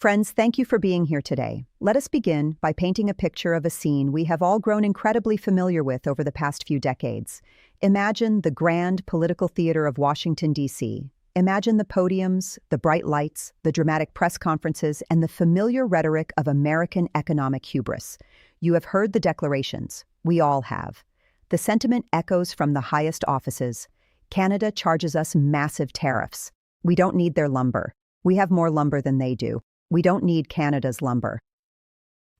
Friends, thank you for being here today. Let us begin by painting a picture of a scene we have all grown incredibly familiar with over the past few decades. Imagine the grand political theater of Washington, D.C. Imagine the podiums, the bright lights, the dramatic press conferences, and the familiar rhetoric of American economic hubris. You have heard the declarations. We all have. The sentiment echoes from the highest offices. Canada charges us massive tariffs. We don't need their lumber. We have more lumber than they do. We don't need Canada's lumber.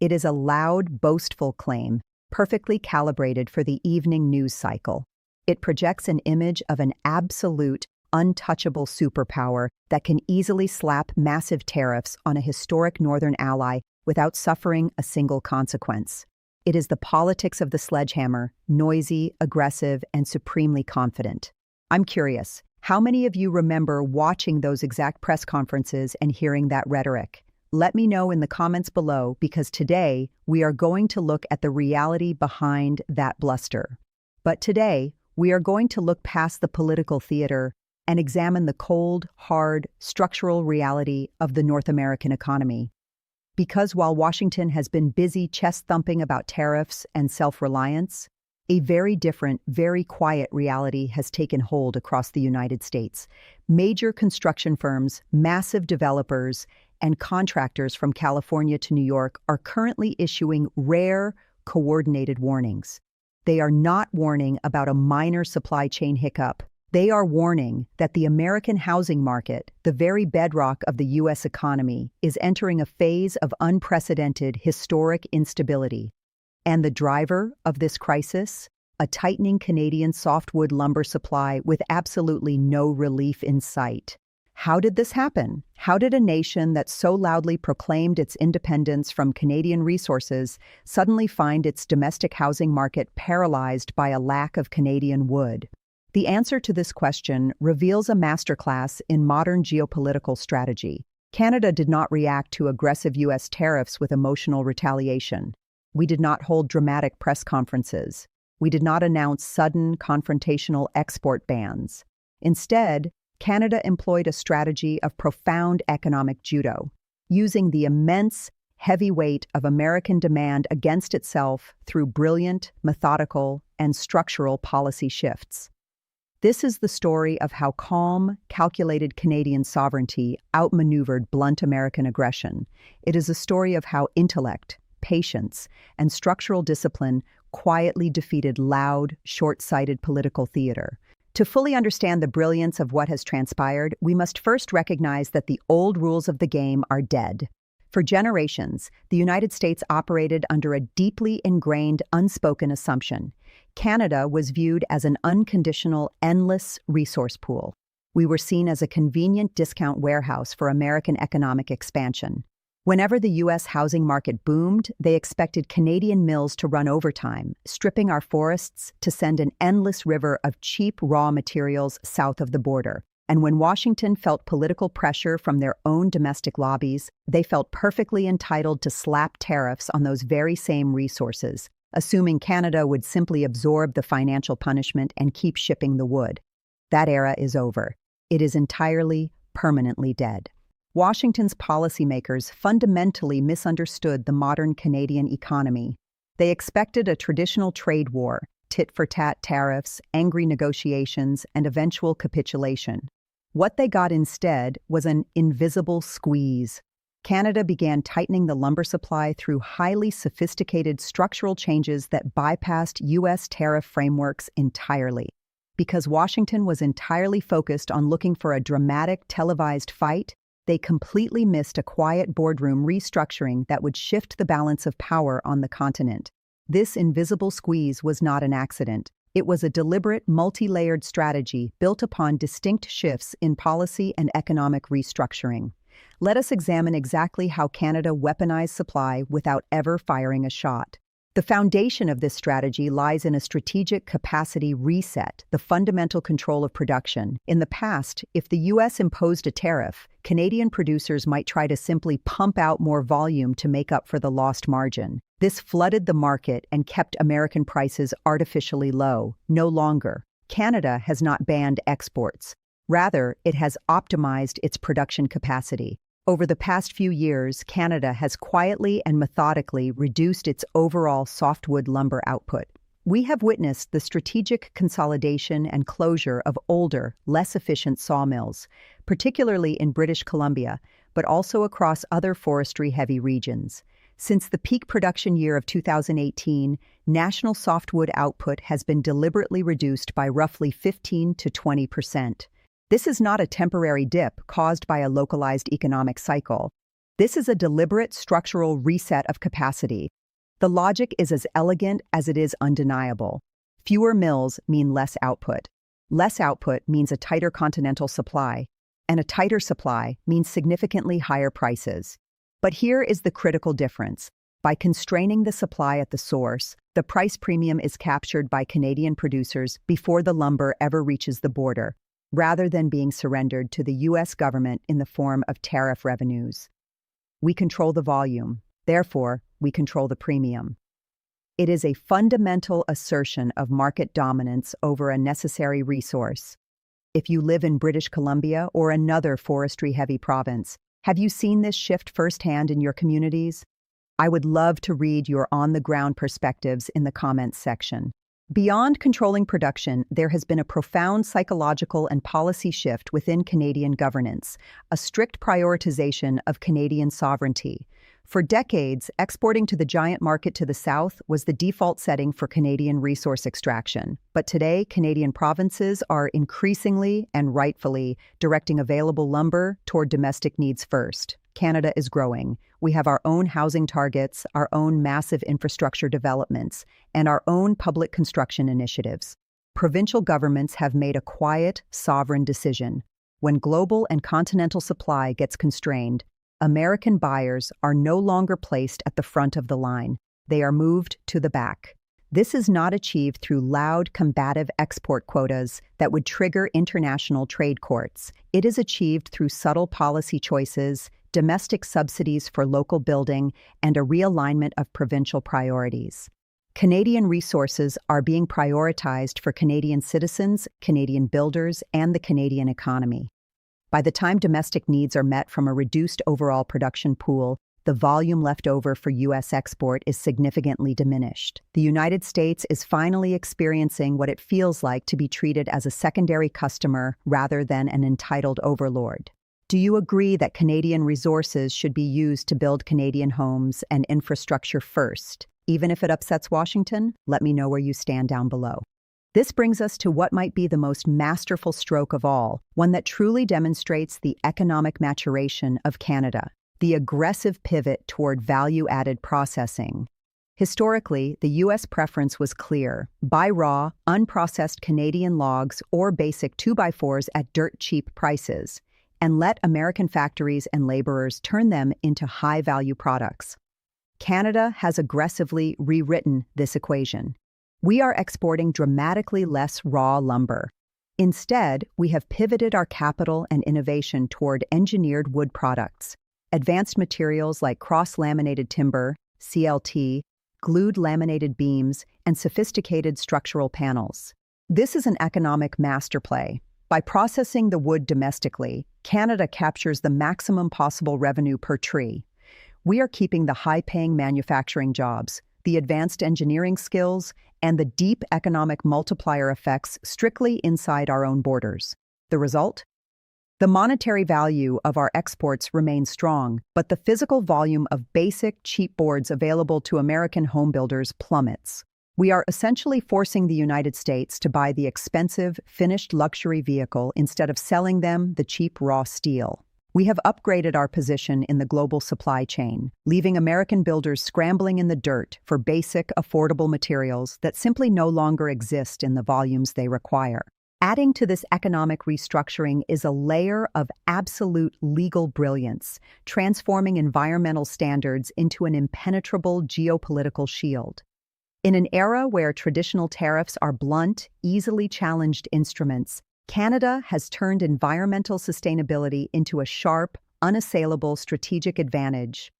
It is a loud, boastful claim, perfectly calibrated for the evening news cycle. It projects an image of an absolute, untouchable superpower that can easily slap massive tariffs on a historic northern ally without suffering a single consequence. It is the politics of the sledgehammer, noisy, aggressive, and supremely confident. I'm curious, how many of you remember watching those exact press conferences and hearing that rhetoric? Let me know in the comments below, because today we are going to look at the reality behind that bluster. But today, we are going to look past the political theater and examine the cold, hard, structural reality of the North American economy. Because while Washington has been busy chest-thumping about tariffs and self-reliance, a very different, very quiet reality has taken hold across the United States. Major construction firms, massive developers, and contractors from California to New York are currently issuing rare, coordinated warnings. They are not warning about a minor supply chain hiccup. They are warning that the American housing market, the very bedrock of the U.S. economy, is entering a phase of unprecedented, historic instability. And the driver of this crisis? A tightening Canadian softwood lumber supply with absolutely no relief in sight. How did this happen? How did a nation that so loudly proclaimed its independence from Canadian resources suddenly find its domestic housing market paralyzed by a lack of Canadian wood? The answer to this question reveals a masterclass in modern geopolitical strategy. Canada did not react to aggressive U.S. tariffs with emotional retaliation. We did not hold dramatic press conferences. We did not announce sudden, confrontational export bans. Instead, Canada employed a strategy of profound economic judo, using the immense, heavy weight of American demand against itself through brilliant, methodical, and structural policy shifts. This is the story of how calm, calculated Canadian sovereignty outmaneuvered blunt American aggression. It is a story of how intellect, patience, and structural discipline quietly defeated loud, short-sighted political theater. To fully understand the brilliance of what has transpired, we must first recognize that the old rules of the game are dead. For generations, the United States operated under a deeply ingrained, unspoken assumption. Canada was viewed as an unconditional, endless resource pool. We were seen as a convenient discount warehouse for American economic expansion. Whenever the U.S. housing market boomed, they expected Canadian mills to run overtime, stripping our forests to send an endless river of cheap raw materials south of the border. And when Washington felt political pressure from their own domestic lobbies, they felt perfectly entitled to slap tariffs on those very same resources, assuming Canada would simply absorb the financial punishment and keep shipping the wood. That era is over. It is entirely, permanently dead. Washington's policymakers fundamentally misunderstood the modern Canadian economy. They expected a traditional trade war, tit-for-tat tariffs, angry negotiations, and eventual capitulation. What they got instead was an invisible squeeze. Canada began tightening the lumber supply through highly sophisticated structural changes that bypassed U.S. tariff frameworks entirely. Because Washington was entirely focused on looking for a dramatic televised fight, they completely missed a quiet boardroom restructuring that would shift the balance of power on the continent. This invisible squeeze was not an accident. It was a deliberate, multi-layered strategy built upon distinct shifts in policy and economic restructuring. Let us examine exactly how Canada weaponized supply without ever firing a shot. The foundation of this strategy lies in a strategic capacity reset, the fundamental control of production. In the past, if the U.S. imposed a tariff, Canadian producers might try to simply pump out more volume to make up for the lost margin. This flooded the market and kept American prices artificially low. No longer. Canada has not banned exports. Rather, it has optimized its production capacity. Over the past few years, Canada has quietly and methodically reduced its overall softwood lumber output. We have witnessed the strategic consolidation and closure of older, less efficient sawmills, particularly in British Columbia, but also across other forestry-heavy regions. Since the peak production year of 2018, national softwood output has been deliberately reduced by roughly 15 to 20%. This is not a temporary dip caused by a localized economic cycle. This is a deliberate structural reset of capacity. The logic is as elegant as it is undeniable. Fewer mills mean less output. Less output means a tighter continental supply, and a tighter supply means significantly higher prices. But here is the critical difference. By constraining the supply at the source, the price premium is captured by Canadian producers before the lumber ever reaches the border, rather than being surrendered to the U.S. government in the form of tariff revenues. We control the volume. Therefore, we control the premium. It is a fundamental assertion of market dominance over a necessary resource. If you live in British Columbia or another forestry-heavy province, have you seen this shift firsthand in your communities? I would love to read your on-the-ground perspectives in the comments section. Beyond controlling production, there has been a profound psychological and policy shift within Canadian governance, a strict prioritization of Canadian sovereignty. For decades, exporting to the giant market to the south was the default setting for Canadian resource extraction. But today, Canadian provinces are increasingly and rightfully directing available lumber toward domestic needs first. Canada is growing. We have our own housing targets, our own massive infrastructure developments, and our own public construction initiatives. Provincial governments have made a quiet, sovereign decision. When global and continental supply gets constrained, American buyers are no longer placed at the front of the line. They are moved to the back. This is not achieved through loud, combative export quotas that would trigger international trade courts. It is achieved through subtle policy choices, domestic subsidies for local building, and a realignment of provincial priorities. Canadian resources are being prioritized for Canadian citizens, Canadian builders, and the Canadian economy. By the time domestic needs are met from a reduced overall production pool, the volume left over for U.S. export is significantly diminished. The United States is finally experiencing what it feels like to be treated as a secondary customer rather than an entitled overlord. Do you agree that Canadian resources should be used to build Canadian homes and infrastructure first? Even if it upsets Washington, let me know where you stand down below. This brings us to what might be the most masterful stroke of all, one that truly demonstrates the economic maturation of Canada, the aggressive pivot toward value-added processing. Historically, the U.S. preference was clear: buy raw, unprocessed Canadian logs or basic 2x4s at dirt-cheap prices, and let American factories and laborers turn them into high-value products. Canada has aggressively rewritten this equation. We are exporting dramatically less raw lumber. Instead, we have pivoted our capital and innovation toward engineered wood products, advanced materials like cross-laminated timber, CLT, glued laminated beams, and sophisticated structural panels. This is an economic masterplay. By processing the wood domestically, Canada captures the maximum possible revenue per tree. We are keeping the high-paying manufacturing jobs, the advanced engineering skills, and the deep economic multiplier effects strictly inside our own borders. The result? The monetary value of our exports remains strong, but the physical volume of basic, cheap boards available to American homebuilders plummets. We are essentially forcing the United States to buy the expensive, finished luxury vehicle instead of selling them the cheap raw steel. We have upgraded our position in the global supply chain, leaving American builders scrambling in the dirt for basic, affordable materials that simply no longer exist in the volumes they require. Adding to this economic restructuring is a layer of absolute legal brilliance, transforming environmental standards into an impenetrable geopolitical shield. In an era where traditional tariffs are blunt, easily challenged instruments, Canada has turned environmental sustainability into a sharp, unassailable strategic advantage.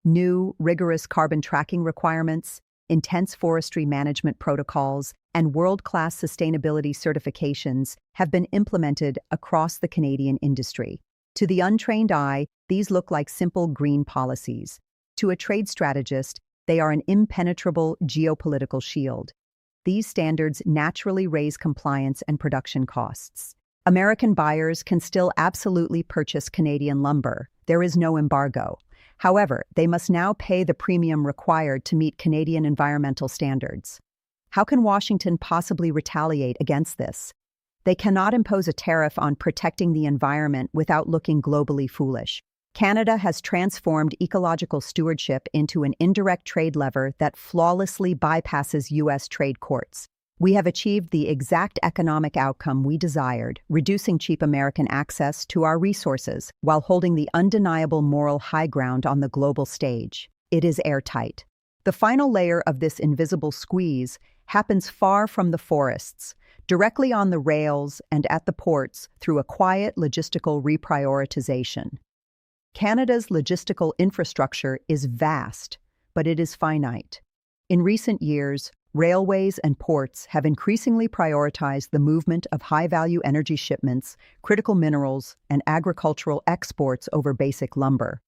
New, rigorous carbon tracking requirements, intense forestry management protocols, and world-class sustainability certifications have been implemented across the Canadian industry. To the untrained eye, these look like simple green policies. To a trade strategist, they are an impenetrable geopolitical shield. These standards naturally raise compliance and production costs. American buyers can still absolutely purchase Canadian lumber. There is no embargo. However, they must now pay the premium required to meet Canadian environmental standards. How can Washington possibly retaliate against this? They cannot impose a tariff on protecting the environment without looking globally foolish. Canada has transformed ecological stewardship into an indirect trade lever that flawlessly bypasses U.S. trade courts. We have achieved the exact economic outcome we desired, reducing cheap American access to our resources while holding the undeniable moral high ground on the global stage. It is airtight. The final layer of this invisible squeeze happens far from the forests, directly on the rails and at the ports through a quiet logistical reprioritization. Canada's logistical infrastructure is vast, but it is finite. In recent years, railways and ports have increasingly prioritized the movement of high-value energy shipments, critical minerals, and agricultural exports over basic lumber.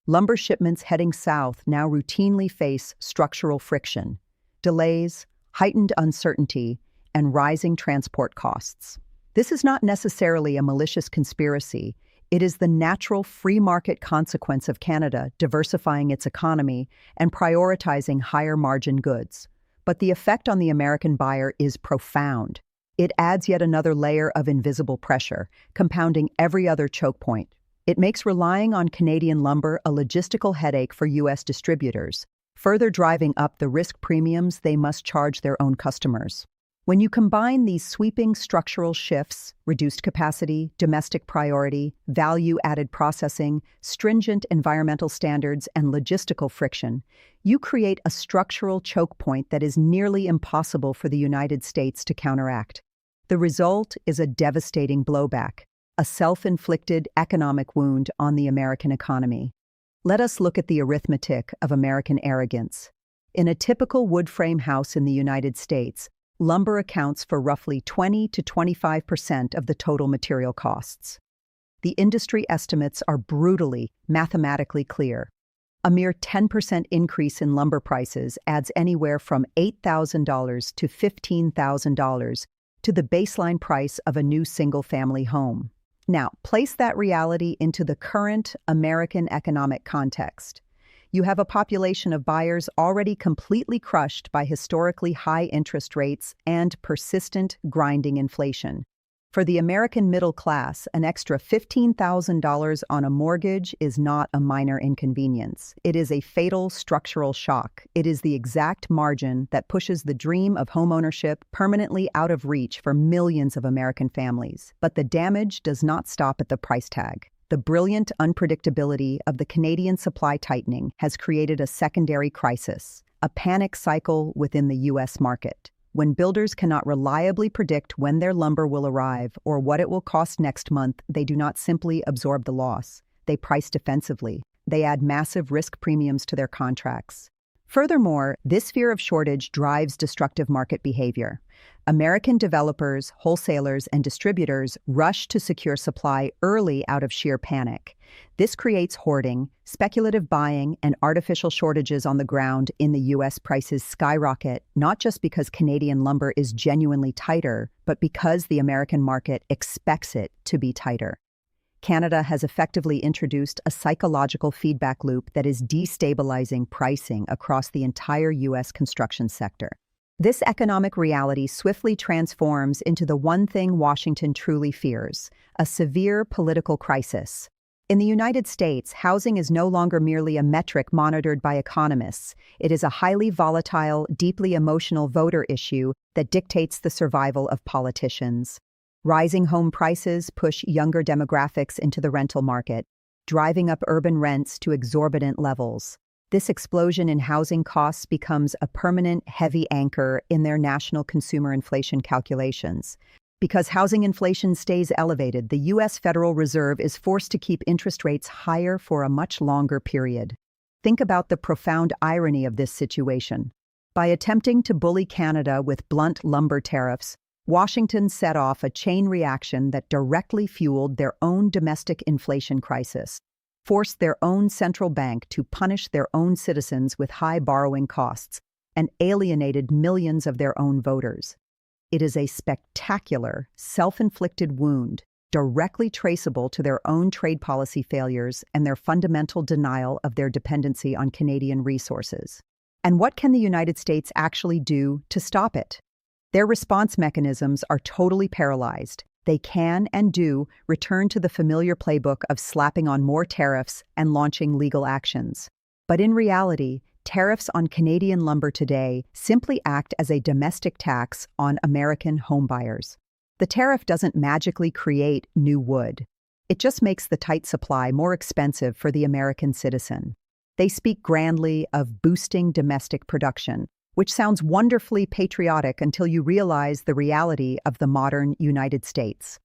Lumber shipments heading south now routinely face structural friction, delays, heightened uncertainty, and rising transport costs. This is not necessarily a malicious conspiracy. It is the natural free market consequence of Canada diversifying its economy and prioritizing higher-margin goods. But the effect on the American buyer is profound. It adds yet another layer of invisible pressure, compounding every other choke point. It makes relying on Canadian lumber a logistical headache for U.S. distributors, further driving up the risk premiums they must charge their own customers. When you combine these sweeping structural shifts, reduced capacity, domestic priority, value-added processing, stringent environmental standards, and logistical friction, you create a structural choke point that is nearly impossible for the United States to counteract. The result is a devastating blowback, a self-inflicted economic wound on the American economy. Let us look at the arithmetic of American arrogance. In a typical wood frame house in the United States, lumber accounts for roughly 20 to 25% of the total material costs. The industry estimates are brutally, mathematically clear. A mere 10% increase in lumber prices adds anywhere from $8,000 to $15,000 to the baseline price of a new single-family home. Now, place that reality into the current American economic context. You have a population of buyers already completely crushed by historically high interest rates and persistent, grinding inflation. For the American middle class, an extra $15,000 on a mortgage is not a minor inconvenience. It is a fatal structural shock. It is the exact margin that pushes the dream of homeownership permanently out of reach for millions of American families. But the damage does not stop at the price tag. The brilliant unpredictability of the Canadian supply tightening has created a secondary crisis, a panic cycle within the U.S. market. When builders cannot reliably predict when their lumber will arrive or what it will cost next month, they do not simply absorb the loss. They price defensively. They add massive risk premiums to their contracts. Furthermore, this fear of shortage drives destructive market behavior. American developers, wholesalers, and distributors rush to secure supply early out of sheer panic. This creates hoarding, speculative buying, and artificial shortages on the ground in the U.S. Prices skyrocket, not just because Canadian lumber is genuinely tighter, but because the American market expects it to be tighter. Canada has effectively introduced a psychological feedback loop that is destabilizing pricing across the entire U.S. construction sector. This economic reality swiftly transforms into the one thing Washington truly fears: a severe political crisis. In the United States, housing is no longer merely a metric monitored by economists. It is a highly volatile, deeply emotional voter issue that dictates the survival of politicians. Rising home prices push younger demographics into the rental market, driving up urban rents to exorbitant levels. This explosion in housing costs becomes a permanent, heavy anchor in their national consumer inflation calculations. Because housing inflation stays elevated, the U.S. Federal Reserve is forced to keep interest rates higher for a much longer period. Think about the profound irony of this situation. By attempting to bully Canada with blunt lumber tariffs, Washington set off a chain reaction that directly fueled their own domestic inflation crisis, forced their own central bank to punish their own citizens with high borrowing costs, and alienated millions of their own voters. It is a spectacular, self-inflicted wound, directly traceable to their own trade policy failures and their fundamental denial of their dependency on Canadian resources. And what can the United States actually do to stop it? Their response mechanisms are totally paralyzed. They can and do return to the familiar playbook of slapping on more tariffs and launching legal actions. But in reality, tariffs on Canadian lumber today simply act as a domestic tax on American homebuyers. The tariff doesn't magically create new wood. It just makes the tight supply more expensive for the American citizen. They speak grandly of boosting domestic production, which sounds wonderfully patriotic until you realize the reality of the modern United States.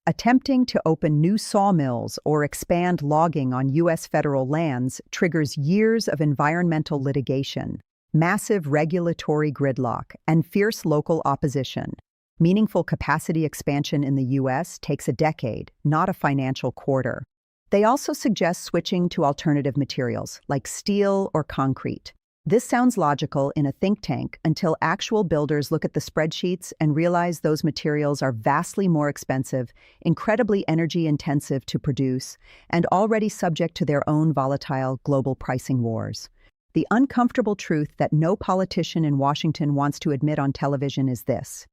Attempting to open new sawmills or expand logging on U.S. federal lands triggers years of environmental litigation, massive regulatory gridlock, and fierce local opposition. Meaningful capacity expansion in the U.S. takes a decade, not a financial quarter. They also suggest switching to alternative materials, like steel or concrete. This sounds logical in a think tank until actual builders look at the spreadsheets and realize those materials are vastly more expensive, incredibly energy-intensive to produce, and already subject to their own volatile global pricing wars. The uncomfortable truth that no politician in Washington wants to admit on television is this: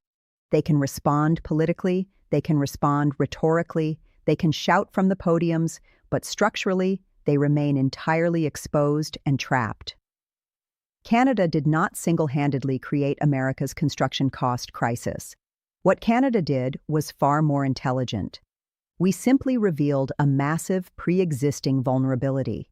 they can respond politically, they can respond rhetorically, they can shout from the podiums, but structurally, they remain entirely exposed and trapped. Canada did not single-handedly create America's construction cost crisis. What Canada did was far more intelligent. We simply revealed a massive pre-existing vulnerability.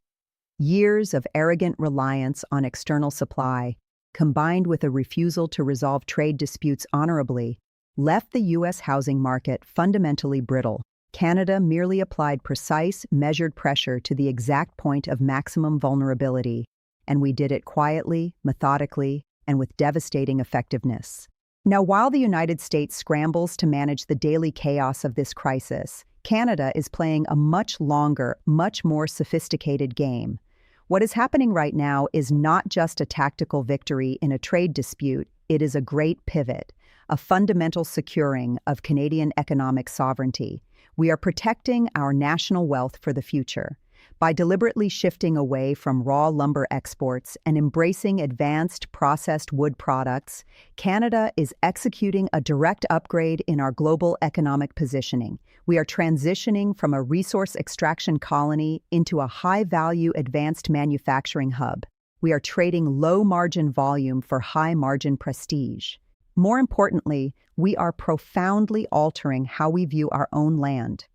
Years of arrogant reliance on external supply, combined with a refusal to resolve trade disputes honorably, left the U.S. housing market fundamentally brittle. Canada merely applied precise, measured pressure to the exact point of maximum vulnerability, and we did it quietly, methodically, and with devastating effectiveness. Now, while the United States scrambles to manage the daily chaos of this crisis, Canada is playing a much longer, much more sophisticated game. What is happening right now is not just a tactical victory in a trade dispute, it is a great pivot, a fundamental securing of Canadian economic sovereignty. We are protecting our national wealth for the future. By deliberately shifting away from raw lumber exports and embracing advanced processed wood products, Canada is executing a direct upgrade in our global economic positioning. We are transitioning from a resource extraction colony into a high-value advanced manufacturing hub. We are trading low-margin volume for high-margin prestige. More importantly, we are profoundly altering how we view our own land.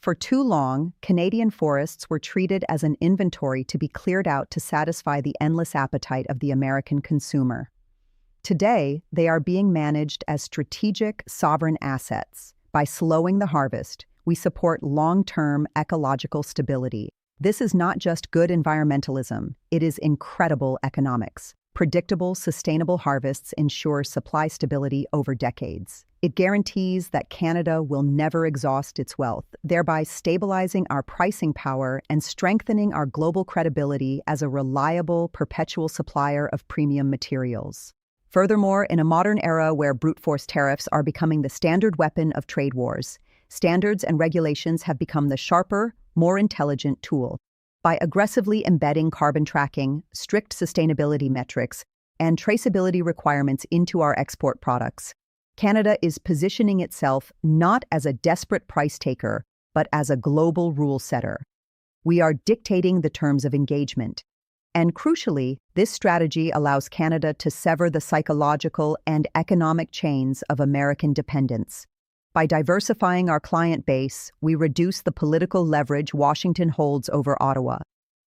For too long, Canadian forests were treated as an inventory to be cleared out to satisfy the endless appetite of the American consumer. Today, they are being managed as strategic, sovereign assets. By slowing the harvest, we support long-term ecological stability. This is not just good environmentalism, it is incredible economics. Predictable, sustainable harvests ensure supply stability over decades. It guarantees that Canada will never exhaust its wealth, thereby stabilizing our pricing power and strengthening our global credibility as a reliable, perpetual supplier of premium materials. Furthermore, in a modern era where brute force tariffs are becoming the standard weapon of trade wars, standards and regulations have become the sharper, more intelligent tool. By aggressively embedding carbon tracking, strict sustainability metrics, and traceability requirements into our export products, Canada is positioning itself not as a desperate price taker, but as a global rule setter. We are dictating the terms of engagement. And crucially, this strategy allows Canada to sever the psychological and economic chains of American dependence. By diversifying our client base, we reduce the political leverage Washington holds over Ottawa.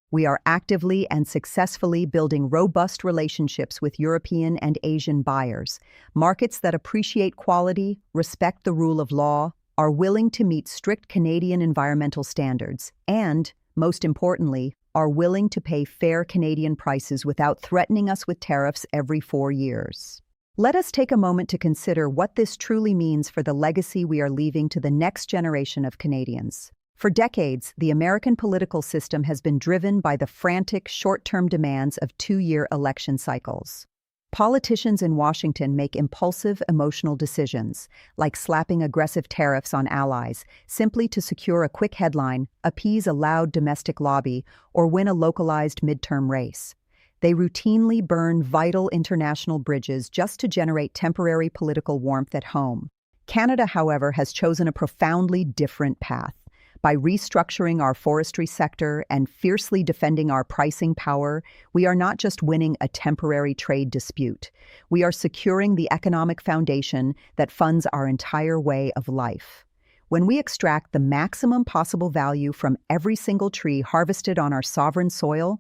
We are actively and successfully building robust relationships with European and Asian buyers, markets that appreciate quality, respect the rule of law, are willing to meet strict Canadian environmental standards, and, most importantly, are willing to pay fair Canadian prices without threatening us with tariffs every 4 years. Let us take a moment to consider what this truly means for the legacy we are leaving to the next generation of Canadians. For decades, the American political system has been driven by the frantic, short-term demands of two-year election cycles. Politicians in Washington make impulsive, emotional decisions, like slapping aggressive tariffs on allies, simply to secure a quick headline, appease a loud domestic lobby, or win a localized midterm race. They routinely burn vital international bridges just to generate temporary political warmth at home. Canada, however, has chosen a profoundly different path. By restructuring our forestry sector and fiercely defending our pricing power, we are not just winning a temporary trade dispute. We are securing the economic foundation that funds our entire way of life. When we extract the maximum possible value from every single tree harvested on our sovereign soil,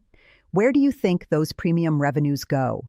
where do you think those premium revenues go?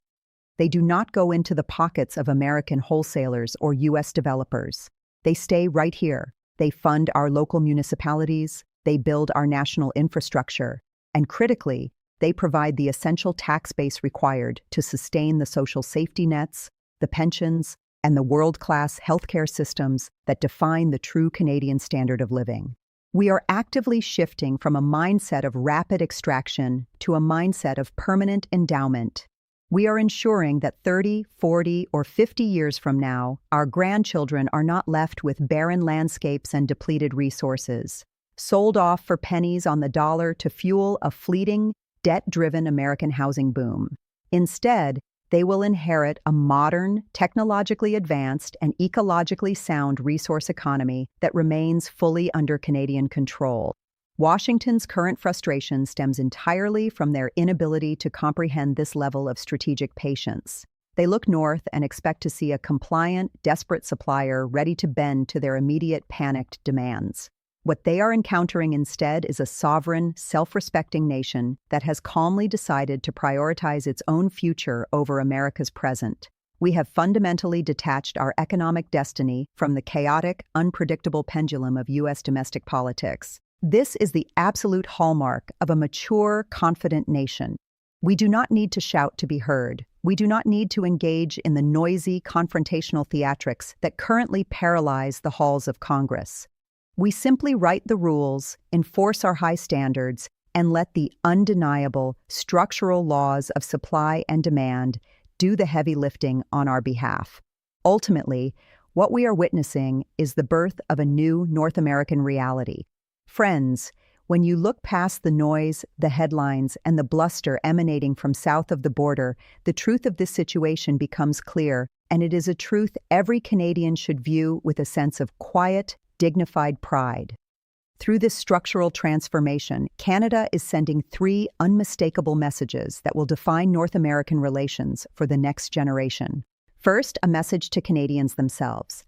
They do not go into the pockets of American wholesalers or U.S. developers. They stay right here. They fund our local municipalities, they build our national infrastructure, and critically, they provide the essential tax base required to sustain the social safety nets, the pensions, and the world-class healthcare systems that define the true Canadian standard of living. We are actively shifting from a mindset of rapid extraction to a mindset of permanent endowment. We are ensuring that 30, 40, or 50 years from now, our grandchildren are not left with barren landscapes and depleted resources, sold off for pennies on the dollar to fuel a fleeting, debt-driven American housing boom. Instead, they will inherit a modern, technologically advanced, and ecologically sound resource economy that remains fully under Canadian control. Washington's current frustration stems entirely from their inability to comprehend this level of strategic patience. They look north and expect to see a compliant, desperate supplier ready to bend to their immediate panicked demands. What they are encountering instead is a sovereign, self-respecting nation that has calmly decided to prioritize its own future over America's present. We have fundamentally detached our economic destiny from the chaotic, unpredictable pendulum of U.S. domestic politics. This is the absolute hallmark of a mature, confident nation. We do not need to shout to be heard. We do not need to engage in the noisy, confrontational theatrics that currently paralyze the halls of Congress. We simply write the rules, enforce our high standards, and let the undeniable, structural laws of supply and demand do the heavy lifting on our behalf. Ultimately, what we are witnessing is the birth of a new North American reality. Friends, when you look past the noise, the headlines, and the bluster emanating from south of the border, the truth of this situation becomes clear, and it is a truth every Canadian should view with a sense of quiet, dignified pride. Through this structural transformation, Canada is sending three unmistakable messages that will define North American relations for the next generation. First, a message to Canadians themselves.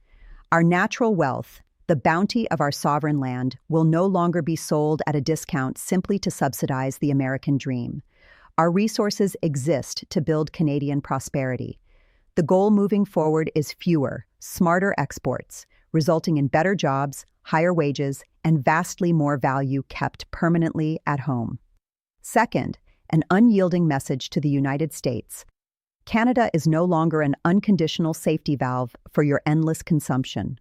Our natural wealth, the bounty of our sovereign land, will no longer be sold at a discount simply to subsidize the American dream. Our resources exist to build Canadian prosperity. The goal moving forward is fewer, smarter exports, resulting in better jobs, higher wages, and vastly more value kept permanently at home. Second, an unyielding message to the United States. Canada is no longer an unconditional safety valve for your endless consumption.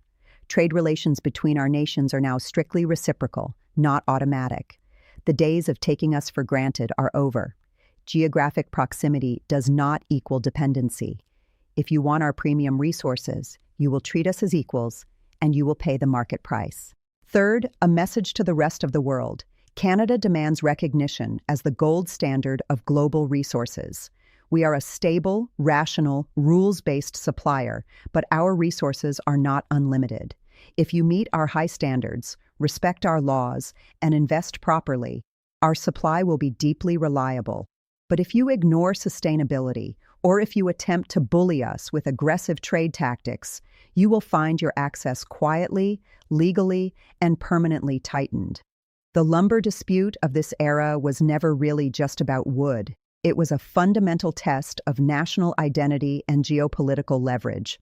Trade relations between our nations are now strictly reciprocal, not automatic. The days of taking us for granted are over. Geographic proximity does not equal dependency. If you want our premium resources, you will treat us as equals, and you will pay the market price. Third, a message to the rest of the world. Canada demands recognition as the gold standard of global resources. We are a stable, rational, rules-based supplier, but our resources are not unlimited. If you meet our high standards, respect our laws, and invest properly, our supply will be deeply reliable. But if you ignore sustainability, or if you attempt to bully us with aggressive trade tactics, you will find your access quietly, legally, and permanently tightened. The lumber dispute of this era was never really just about wood. It was a fundamental test of national identity and geopolitical leverage.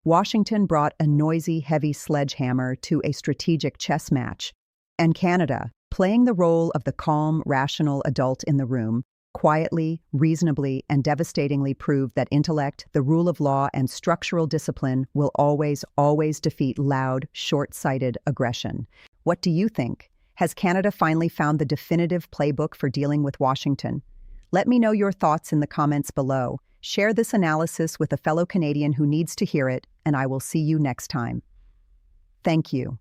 Washington brought a noisy, heavy sledgehammer to a strategic chess match, and Canada, playing the role of the calm, rational adult in the room, quietly, reasonably, and devastatingly proved that intellect, the rule of law, and structural discipline will always defeat loud, short-sighted aggression. What do you think? Has Canada finally found the definitive playbook for dealing with Washington? Let me know your thoughts in the comments below. Share this analysis with a fellow Canadian who needs to hear it, and I will see you next time. Thank you.